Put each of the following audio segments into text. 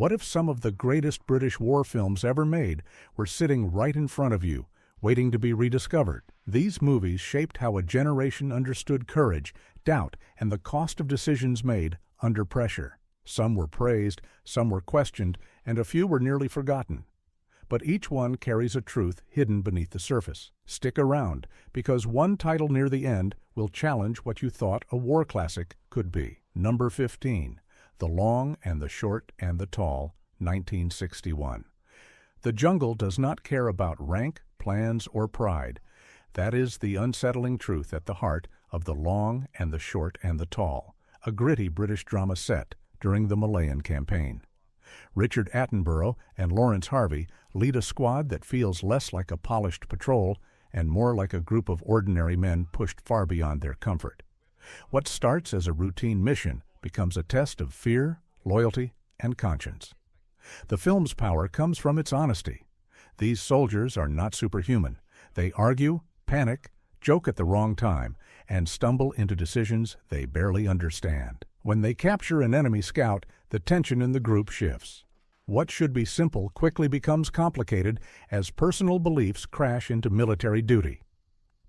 What if some of the greatest British war films ever made were sitting right in front of you, waiting to be rediscovered? These movies shaped how a generation understood courage, doubt, and the cost of decisions made under pressure. Some were praised, some were questioned, and a few were nearly forgotten. But each one carries a truth hidden beneath the surface. Stick around, because one title near the end will challenge what you thought a war classic could be. Number 15. The Long and the Short and the Tall, 1961. The jungle does not care about rank, plans, or pride. That is the unsettling truth at the heart of The Long and the Short and the Tall, a gritty British drama set during the Malayan Campaign. Richard Attenborough and Lawrence Harvey lead a squad that feels less like a polished patrol and more like a group of ordinary men pushed far beyond their comfort. What starts as a routine mission becomes a test of fear, loyalty, and conscience. The film's power comes from its honesty. These soldiers are not superhuman. They argue, panic, joke at the wrong time, and stumble into decisions they barely understand. When they capture an enemy scout, the tension in the group shifts. What should be simple quickly becomes complicated as personal beliefs crash into military duty.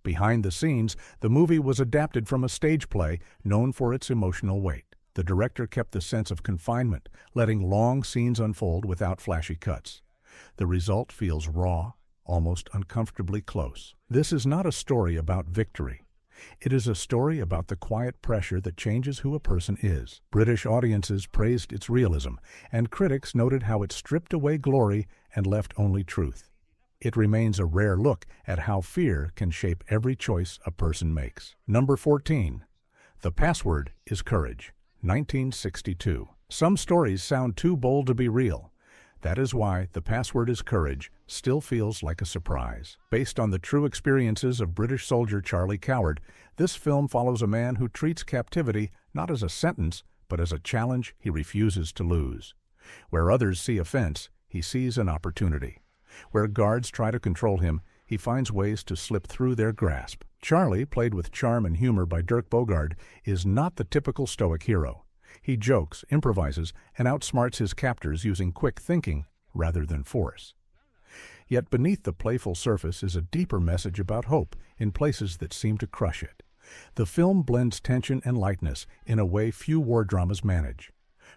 Behind the scenes, the movie was adapted from a stage play known for its emotional weight. The director kept the sense of confinement, letting long scenes unfold without flashy cuts. The result feels raw, almost uncomfortably close. This is not a story about victory. It is a story about the quiet pressure that changes who a person is. British audiences praised its realism, and critics noted how it stripped away glory and left only truth. It remains a rare look at how fear can shape every choice a person makes. Number 14. The Password is Courage, 1962. Some stories sound too bold to be real. That is why The Password is Courage still feels like a surprise. Based on the true experiences of British soldier Charlie Coward, this film follows a man who treats captivity not as a sentence, but as a challenge he refuses to lose. Where others see offense, he sees an opportunity. Where guards try to control him, he finds ways to slip through their grasp. Charlie, played with charm and humor by Dirk Bogarde, is not the typical stoic hero. He jokes, improvises, and outsmarts his captors using quick thinking rather than force. Yet beneath the playful surface is a deeper message about hope in places that seem to crush it. The film blends tension and lightness in a way few war dramas manage.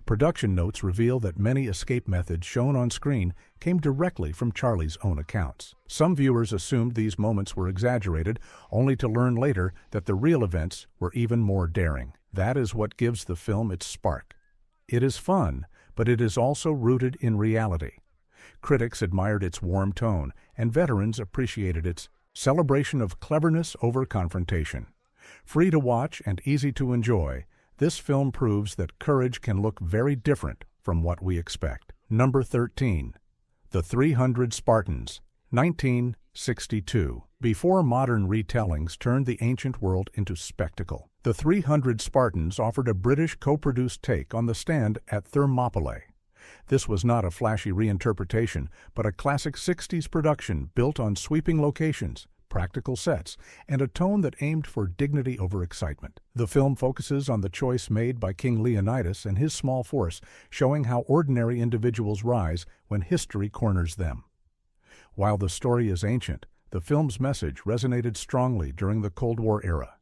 Production notes reveal that many escape methods shown on screen came directly from Charlie's own accounts. Some viewers assumed these moments were exaggerated, only to learn later that the real events were even more daring. That is what gives the film its spark. It is fun, but it is also rooted in reality. Critics admired its warm tone, and veterans appreciated its celebration of cleverness over confrontation. Free to watch and easy to enjoy, this film proves that courage can look very different from what we expect. Number 13. The 300 Spartans, 1962. Before modern retellings turned the ancient world into spectacle, the 300 Spartans offered a British co-produced take on the stand at Thermopylae. This was not a flashy reinterpretation, but a classic 60s production built on sweeping locations, practical sets, and a tone that aimed for dignity over excitement. The film focuses on the choice made by King Leonidas and his small force, showing how ordinary individuals rise when history corners them. While the story is ancient, the film's message resonated strongly during the Cold War era.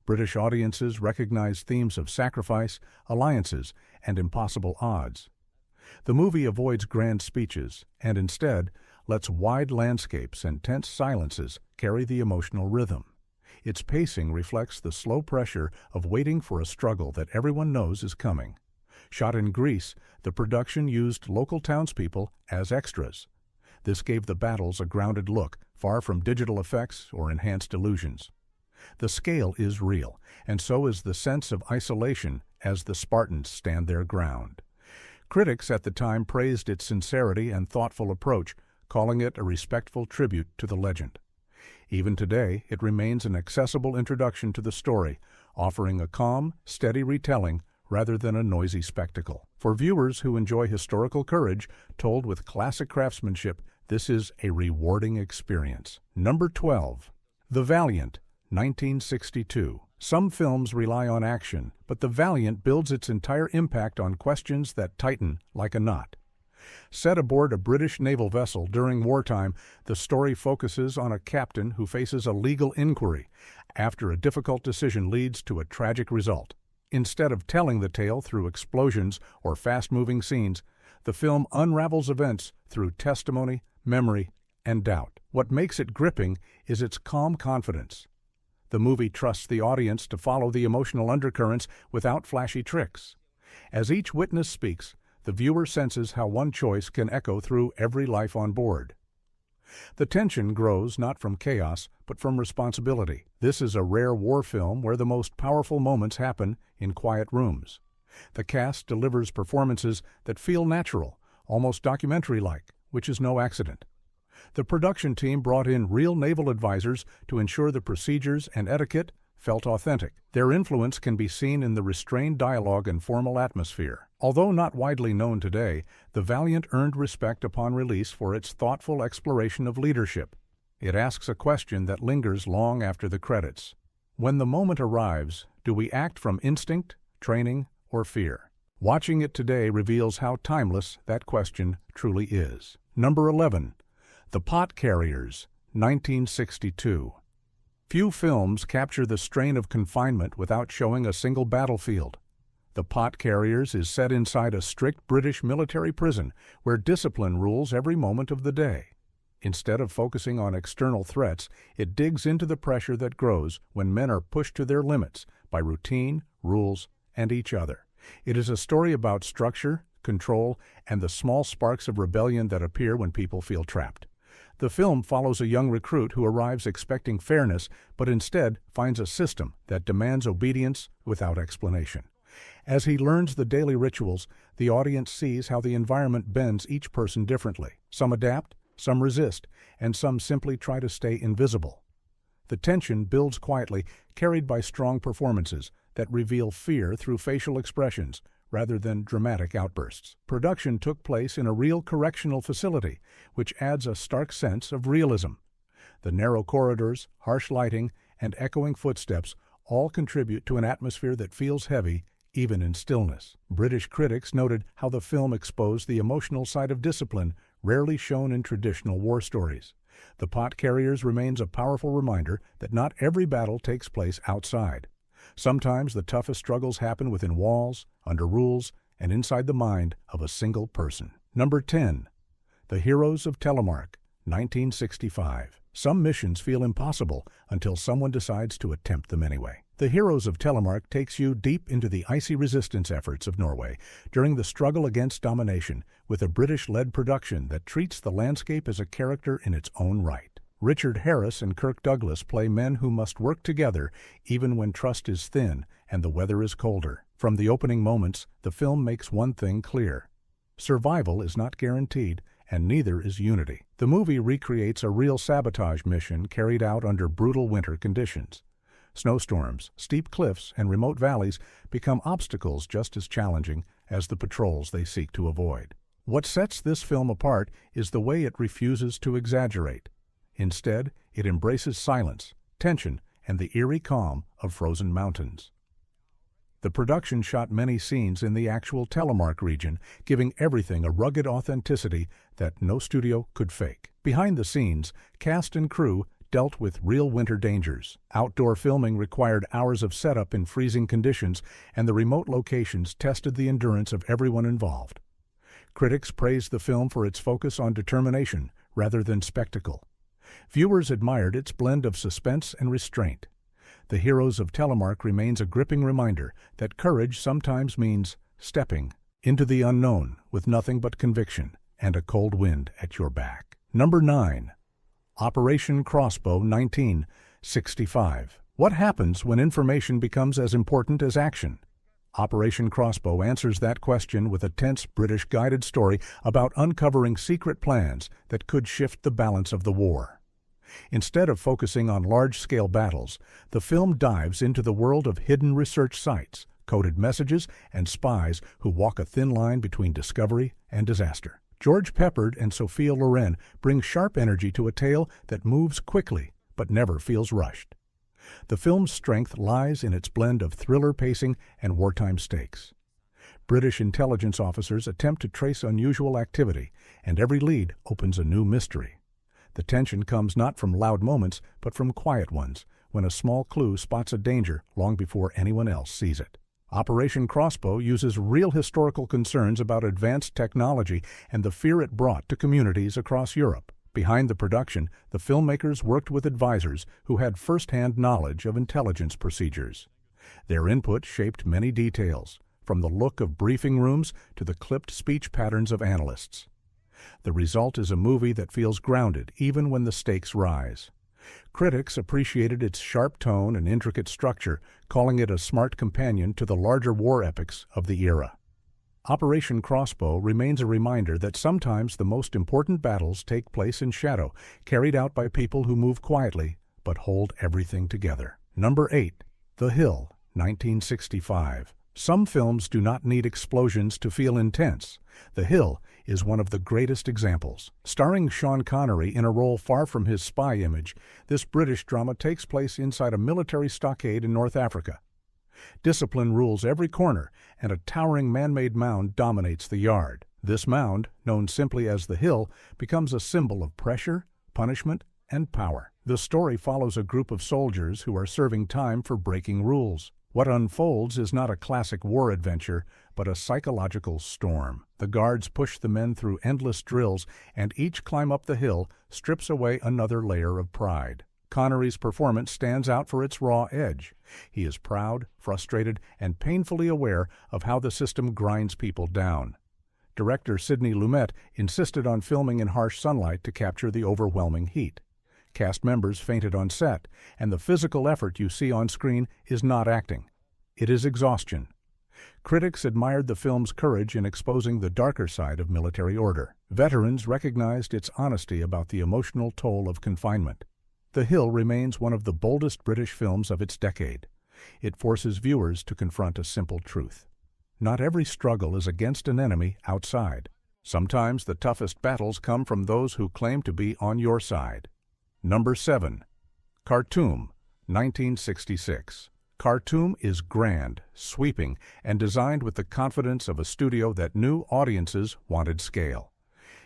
British audiences recognized themes of sacrifice, alliances, and impossible odds. The movie avoids grand speeches and instead lets wide landscapes and tense silences carry the emotional rhythm. Its pacing reflects the slow pressure of waiting for a struggle that everyone knows is coming. Shot in Greece, the production used local townspeople as extras. This gave the battles a grounded look, far from digital effects or enhanced illusions. The scale is real, and so is the sense of isolation as the Spartans stand their ground. Critics at the time praised its sincerity and thoughtful approach, calling it a respectful tribute to the legend. Even today, it remains an accessible introduction to the story, offering a calm, steady retelling rather than a noisy spectacle. For viewers who enjoy historical courage told with classic craftsmanship, this is a rewarding experience. Number 12. The Valiant, 1962. Some films rely on action, but The Valiant builds its entire impact on questions that tighten like a knot. Set aboard a British naval vessel during wartime, the story focuses on a captain who faces a legal inquiry after a difficult decision leads to a tragic result. Instead of telling the tale through explosions or fast-moving scenes, the film unravels events through testimony, memory, and doubt. What makes it gripping is its calm confidence. The movie trusts the audience to follow the emotional undercurrents without flashy tricks. As each witness speaks, the viewer senses how one choice can echo through every life on board. The tension grows not from chaos, but from responsibility. This is a rare war film where the most powerful moments happen in quiet rooms. The cast delivers performances that feel natural, almost documentary-like, which is no accident. The production team brought in real naval advisors to ensure the procedures and etiquette felt authentic. Their influence can be seen in the restrained dialogue and formal atmosphere. Although not widely known today, The Valiant earned respect upon release for its thoughtful exploration of leadership. It asks a question that lingers long after the credits. When the moment arrives, do we act from instinct, training, or fear? Watching it today reveals how timeless that question truly is. Number 11. The Pot Carriers, 1962. Few films capture the strain of confinement without showing a single battlefield. The Pot Carriers is set inside a strict British military prison where discipline rules every moment of the day. Instead of focusing on external threats, it digs into the pressure that grows when men are pushed to their limits by routine, rules, and each other. It is a story about structure, control, and the small sparks of rebellion that appear when people feel trapped. The film follows a young recruit who arrives expecting fairness, but instead finds a system that demands obedience without explanation. As he learns the daily rituals, the audience sees how the environment bends each person differently. Some adapt, some resist, and some simply try to stay invisible. The tension builds quietly, carried by strong performances that reveal fear through facial expressions rather than dramatic outbursts. Production took place in a real correctional facility, which adds a stark sense of realism. The narrow corridors, harsh lighting, and echoing footsteps all contribute to an atmosphere that feels heavy even in stillness. British critics noted how the film exposed the emotional side of discipline rarely shown in traditional war stories. The Pot Carriers remains a powerful reminder that not every battle takes place outside. Sometimes the toughest struggles happen within walls, under rules, and inside the mind of a single person. Number 10. The Heroes of Telemark, 1965. Some missions feel impossible until someone decides to attempt them anyway. The Heroes of Telemark takes you deep into the icy resistance efforts of Norway during the struggle against domination, with a British-led production that treats the landscape as a character in its own right. Richard Harris and Kirk Douglas play men who must work together even when trust is thin and the weather is colder. From the opening moments, the film makes one thing clear: survival is not guaranteed, and neither is unity. The movie recreates a real sabotage mission carried out under brutal winter conditions. Snowstorms, steep cliffs, and remote valleys become obstacles just as challenging as the patrols they seek to avoid. What sets this film apart is the way it refuses to exaggerate. Instead, it embraces silence, tension, and the eerie calm of frozen mountains. The production shot many scenes in the actual Telemark region, giving everything a rugged authenticity that no studio could fake. Behind the scenes, cast and crew dealt with real winter dangers. Outdoor filming required hours of setup in freezing conditions, and the remote locations tested the endurance of everyone involved. Critics praised the film for its focus on determination rather than spectacle. Viewers admired its blend of suspense and restraint. The Heroes of Telemark remains a gripping reminder that courage sometimes means stepping into the unknown with nothing but conviction and a cold wind at your back. Number 9. Operation Crossbow, 1965. What happens when information becomes as important as action? Operation Crossbow answers that question with a tense British guided story about uncovering secret plans that could shift the balance of the war. Instead of focusing on large-scale battles, the film dives into the world of hidden research sites, coded messages, and spies who walk a thin line between discovery and disaster. George Peppard and Sophia Loren bring sharp energy to a tale that moves quickly but never feels rushed. The film's strength lies in its blend of thriller pacing and wartime stakes. British intelligence officers attempt to trace unusual activity, and every lead opens a new mystery. The tension comes not from loud moments, but from quiet ones, when a small clue spots a danger long before anyone else sees it. Operation Crossbow uses real historical concerns about advanced technology and the fear it brought to communities across Europe. Behind the production, the filmmakers worked with advisors who had first-hand knowledge of intelligence procedures. Their input shaped many details, from the look of briefing rooms to the clipped speech patterns of analysts. The result is a movie that feels grounded even when the stakes rise. Critics appreciated its sharp tone and intricate structure, calling it a smart companion to the larger war epics of the era. Operation Crossbow remains a reminder that sometimes the most important battles take place in shadow, carried out by people who move quietly but hold everything together. Number 8. The Hill, 1965. Some films do not need explosions to feel intense. The Hill is one of the greatest examples. Starring Sean Connery in a role far from his spy image, this British drama takes place inside a military stockade in North Africa. Discipline rules every corner, and a towering man-made mound dominates the yard. This mound, known simply as the Hill, becomes a symbol of pressure, punishment, and power. The story follows a group of soldiers who are serving time for breaking rules. What unfolds is not a classic war adventure, but a psychological storm. The guards push the men through endless drills, and each climb up the hill strips away another layer of pride. Connery's performance stands out for its raw edge. He is proud, frustrated, and painfully aware of how the system grinds people down. Director Sidney Lumet insisted on filming in harsh sunlight to capture the overwhelming heat. Cast members fainted on set, and the physical effort you see on screen is not acting. It is exhaustion. Critics admired the film's courage in exposing the darker side of military order. Veterans recognized its honesty about the emotional toll of confinement. The Hill remains one of the boldest British films of its decade. It forces viewers to confront a simple truth. Not every struggle is against an enemy outside. Sometimes the toughest battles come from those who claim to be on your side. Number 7. Khartoum, 1966. Khartoum is grand, sweeping, and designed with the confidence of a studio that knew audiences wanted scale.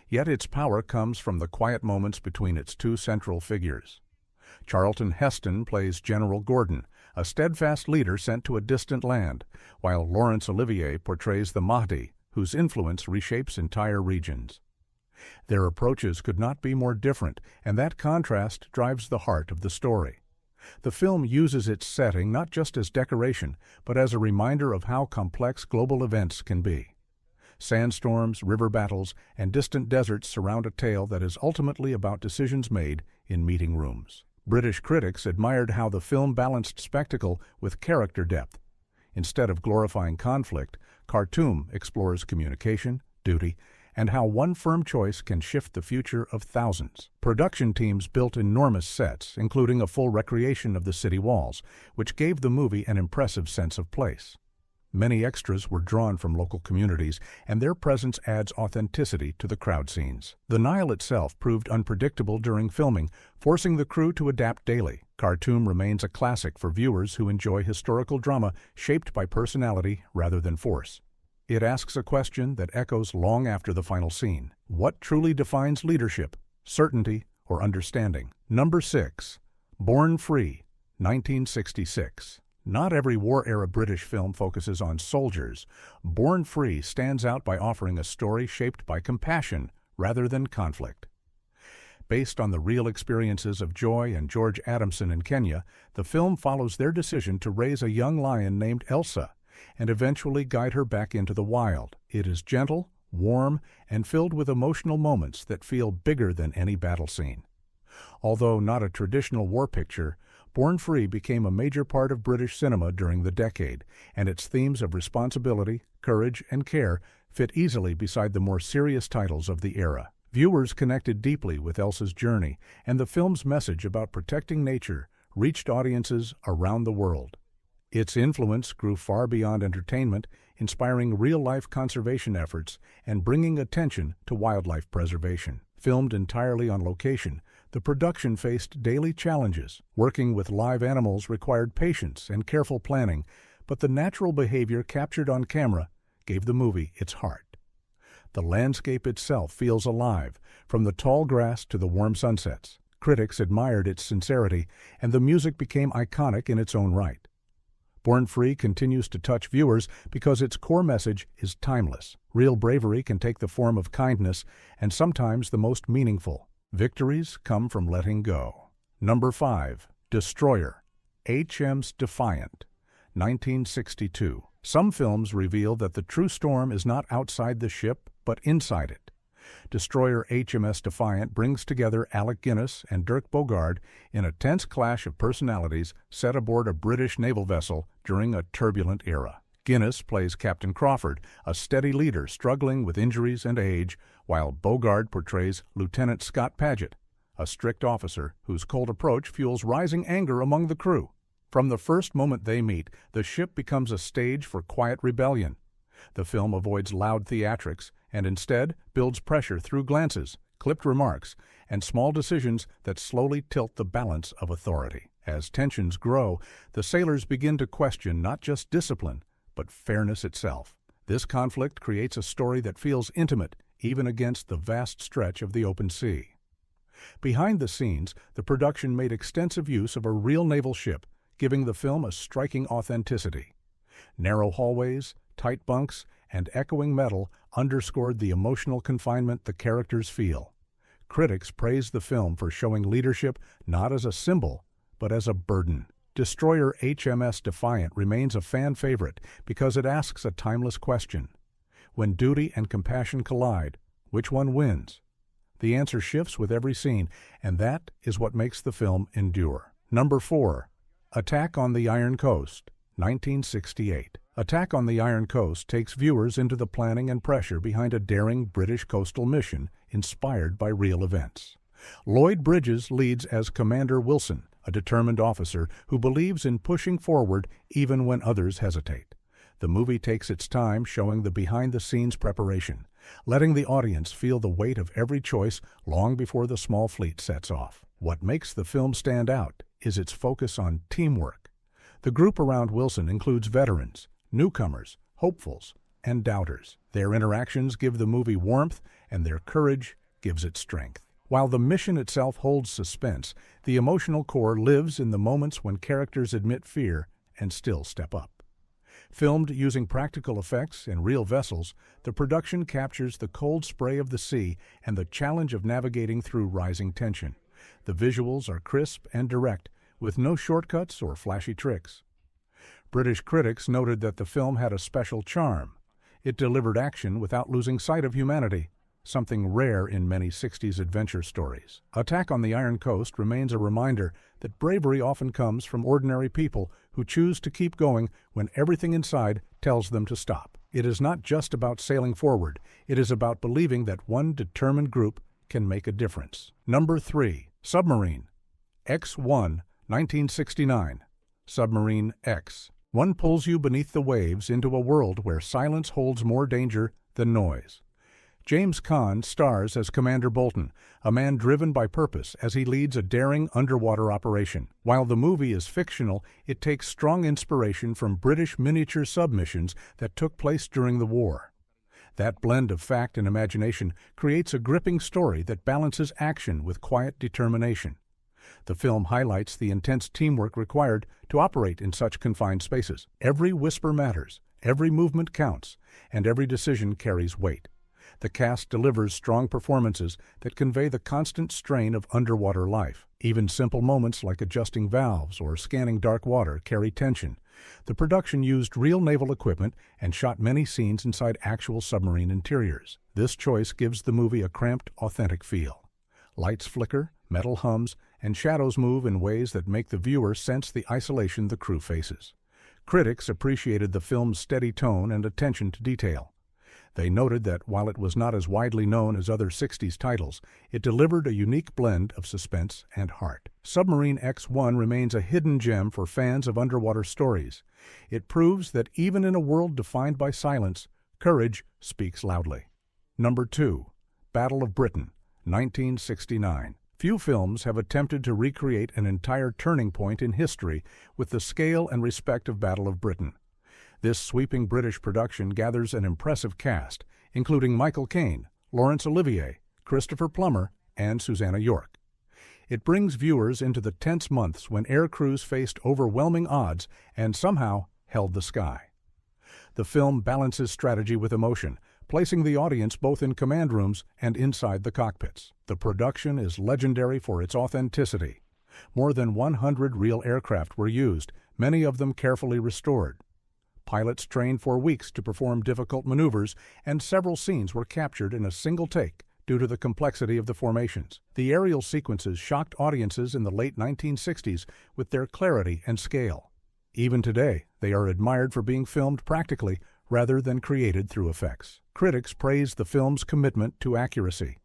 Yet its power comes from the quiet moments between its two central figures. Charlton Heston plays General Gordon, a steadfast leader sent to a distant land, while Laurence Olivier portrays the Mahdi, whose influence reshapes entire regions. Their approaches could not be more different, and that contrast drives the heart of the story. The film uses its setting not just as decoration, but as a reminder of how complex global events can be. Sandstorms, river battles, and distant deserts surround a tale that is ultimately about decisions made in meeting rooms. British critics admired how the film balanced spectacle with character depth. Instead of glorifying conflict, Khartoum explores communication, duty, and how one firm choice can shift the future of thousands. Production teams built enormous sets, including a full recreation of the city walls, which gave the movie an impressive sense of place. Many extras were drawn from local communities, and their presence adds authenticity to the crowd scenes. The Nile itself proved unpredictable during filming, forcing the crew to adapt daily. Khartoum remains a classic for viewers who enjoy historical drama shaped by personality rather than force. It asks a question that echoes long after the final scene. What truly defines leadership, certainty, or understanding? Number 6. Born Free, 1966. Not every war-era British film focuses on soldiers. Born Free stands out by offering a story shaped by compassion rather than conflict. Based on the real experiences of Joy and George Adamson in Kenya, the film follows their decision to raise a young lion named Elsa and eventually guide her back into the wild. It is gentle, warm, and filled with emotional moments that feel bigger than any battle scene. Although not a traditional war picture, Born Free became a major part of British cinema during the decade, and its themes of responsibility, courage, and care fit easily beside the more serious titles of the era. Viewers connected deeply with Elsa's journey, and the film's message about protecting nature reached audiences around the world. Its influence grew far beyond entertainment, inspiring real-life conservation efforts and bringing attention to wildlife preservation. Filmed entirely on location, the production faced daily challenges. Working with live animals required patience and careful planning, but the natural behavior captured on camera gave the movie its heart. The landscape itself feels alive, from the tall grass to the warm sunsets. Critics admired its sincerity, and the music became iconic in its own right. Born Free continues to touch viewers because its core message is timeless. Real bravery can take the form of kindness, and sometimes the most meaningful. Victories come from letting go. Number 5. Destroyer. HM's Defiant. 1962. Some films reveal that the true storm is not outside the ship, but inside it. Destroyer HMS Defiant brings together Alec Guinness and Dirk Bogarde in a tense clash of personalities set aboard a British naval vessel during a turbulent era. Guinness plays Captain Crawford, a steady leader struggling with injuries and age, while Bogarde portrays Lieutenant Scott Paget, a strict officer whose cold approach fuels rising anger among the crew. From the first moment they meet, the ship becomes a stage for quiet rebellion. The film avoids loud theatrics and instead builds pressure through glances, clipped remarks, and small decisions that slowly tilt the balance of authority. As tensions grow, the sailors begin to question not just discipline, but fairness itself. This conflict creates a story that feels intimate, even against the vast stretch of the open sea. Behind the scenes, the production made extensive use of a real naval ship, giving the film a striking authenticity. Narrow hallways, tight bunks, and echoing metal underscored the emotional confinement the characters feel. Critics praised the film for showing leadership not as a symbol, but as a burden. Destroyer HMS Defiant remains a fan favorite because it asks a timeless question. When duty and compassion collide, which one wins? The answer shifts with every scene, and that is what makes the film endure. Number 4. Attack on the Iron Coast. 1968. Attack on the Iron Coast takes viewers into the planning and pressure behind a daring British coastal mission inspired by real events. Lloyd Bridges leads as Commander Wilson, a determined officer who believes in pushing forward even when others hesitate. The movie takes its time showing the behind-the-scenes preparation, letting the audience feel the weight of every choice long before the small fleet sets off. What makes the film stand out is its focus on teamwork. The group around Wilson includes veterans, newcomers, hopefuls, and doubters. Their interactions give the movie warmth, and their courage gives it strength. While the mission itself holds suspense, the emotional core lives in the moments when characters admit fear and still step up. Filmed using practical effects and real vessels, the production captures the cold spray of the sea and the challenge of navigating through rising tension. The visuals are crisp and direct, with no shortcuts or flashy tricks. British critics noted that the film had a special charm. It delivered action without losing sight of humanity, something rare in many 60s adventure stories. Attack on the Iron Coast remains a reminder that bravery often comes from ordinary people who choose to keep going when everything inside tells them to stop. It is not just about sailing forward, it is about believing that one determined group can make a difference. Number 3. Submarine X1, 1969. Submarine X1 pulls you beneath the waves into a world where silence holds more danger than noise. James Caan stars as Commander Bolton, a man driven by purpose as he leads a daring underwater operation. While the movie is fictional, it takes strong inspiration from British miniature submissions that took place during the war. That blend of fact and imagination creates a gripping story that balances action with quiet determination. The film highlights the intense teamwork required to operate in such confined spaces. Every whisper matters, every movement counts, and every decision carries weight. The cast delivers strong performances that convey the constant strain of underwater life. Even simple moments like adjusting valves or scanning dark water carry tension. The production used real naval equipment and shot many scenes inside actual submarine interiors. This choice gives the movie a cramped, authentic feel. Lights flicker, metal hums, and shadows move in ways that make the viewer sense the isolation the crew faces. Critics appreciated the film's steady tone and attention to detail. They noted that while it was not as widely known as other 60s titles, it delivered a unique blend of suspense and heart. Submarine X1 remains a hidden gem for fans of underwater stories. It proves that even in a world defined by silence, courage speaks loudly. Number 2. Battle of Britain, 1969. Few films have attempted to recreate an entire turning point in history with the scale and respect of Battle of Britain. This sweeping British production gathers an impressive cast, including Michael Caine, Laurence Olivier, Christopher Plummer, and Susanna York. It brings viewers into the tense months when air crews faced overwhelming odds and somehow held the sky. The film balances strategy with emotion, placing the audience both in command rooms and inside the cockpits. The production is legendary for its authenticity. More than 100 real aircraft were used, many of them carefully restored. Pilots trained for weeks to perform difficult maneuvers, and several scenes were captured in a single take due to the complexity of the formations. The aerial sequences shocked audiences in the late 1960s with their clarity and scale. Even today, they are admired for being filmed practically rather than created through effects. Critics praised the film's commitment to accuracy.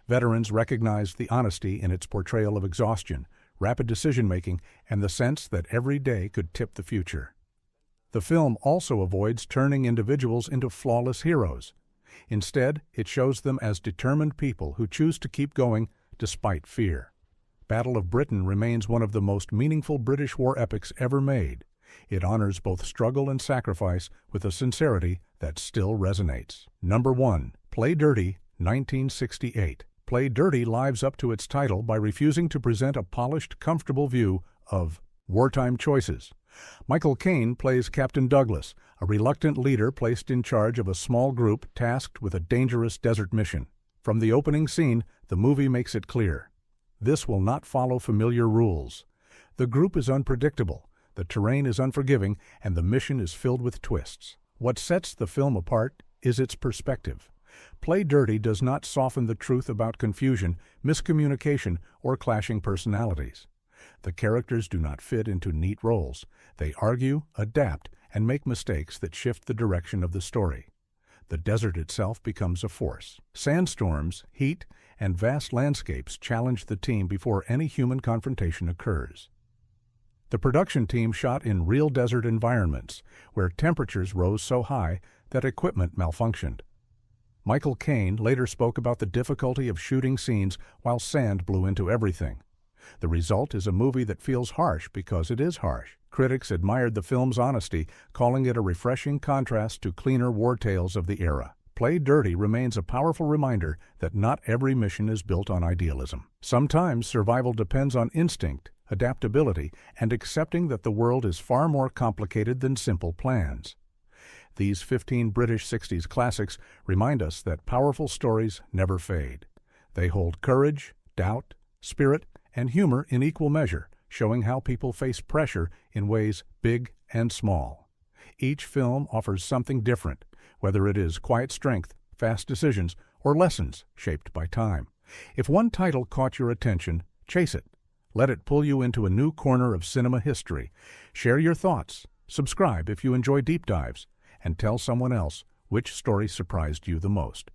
Veterans recognized the honesty in its portrayal of exhaustion, rapid decision-making, and the sense that every day could tip the future. The film also avoids turning individuals into flawless heroes. Instead, it shows them as determined people who choose to keep going despite fear. Battle of Britain remains one of the most meaningful British war epics ever made. It honors both struggle and sacrifice with a sincerity that still resonates. Number 1. Play Dirty, 1968. Play Dirty lives up to its title by refusing to present a polished, comfortable view of wartime choices. Michael Caine plays Captain Douglas, a reluctant leader placed in charge of a small group tasked with a dangerous desert mission. From the opening scene, the movie makes it clear. This will not follow familiar rules. The group is unpredictable, the terrain is unforgiving, and the mission is filled with twists. What sets the film apart is its perspective. Play Dirty does not soften the truth about confusion, miscommunication, or clashing personalities. The characters do not fit into neat roles. They argue, adapt, and make mistakes that shift the direction of the story. The desert itself becomes a force. Sandstorms, heat, and vast landscapes challenge the team before any human confrontation occurs. The production team shot in real desert environments, where temperatures rose so high that equipment malfunctioned. Michael Caine later spoke about the difficulty of shooting scenes while sand blew into everything. The result is a movie that feels harsh because it is harsh. Critics admired the film's honesty, calling it a refreshing contrast to cleaner war tales of the era. Play Dirty remains a powerful reminder that not every mission is built on idealism. Sometimes survival depends on instinct, adaptability, and accepting that the world is far more complicated than simple plans. These 15 British 60s classics remind us that powerful stories never fade. They hold courage, doubt, spirit, and humor in equal measure, showing how people face pressure in ways big and small. Each film offers something different, whether it is quiet strength, fast decisions, or lessons shaped by time. If one title caught your attention, chase it. Let it pull you into a new corner of cinema history. Share your thoughts, subscribe if you enjoy deep dives, and tell someone else which story surprised you the most.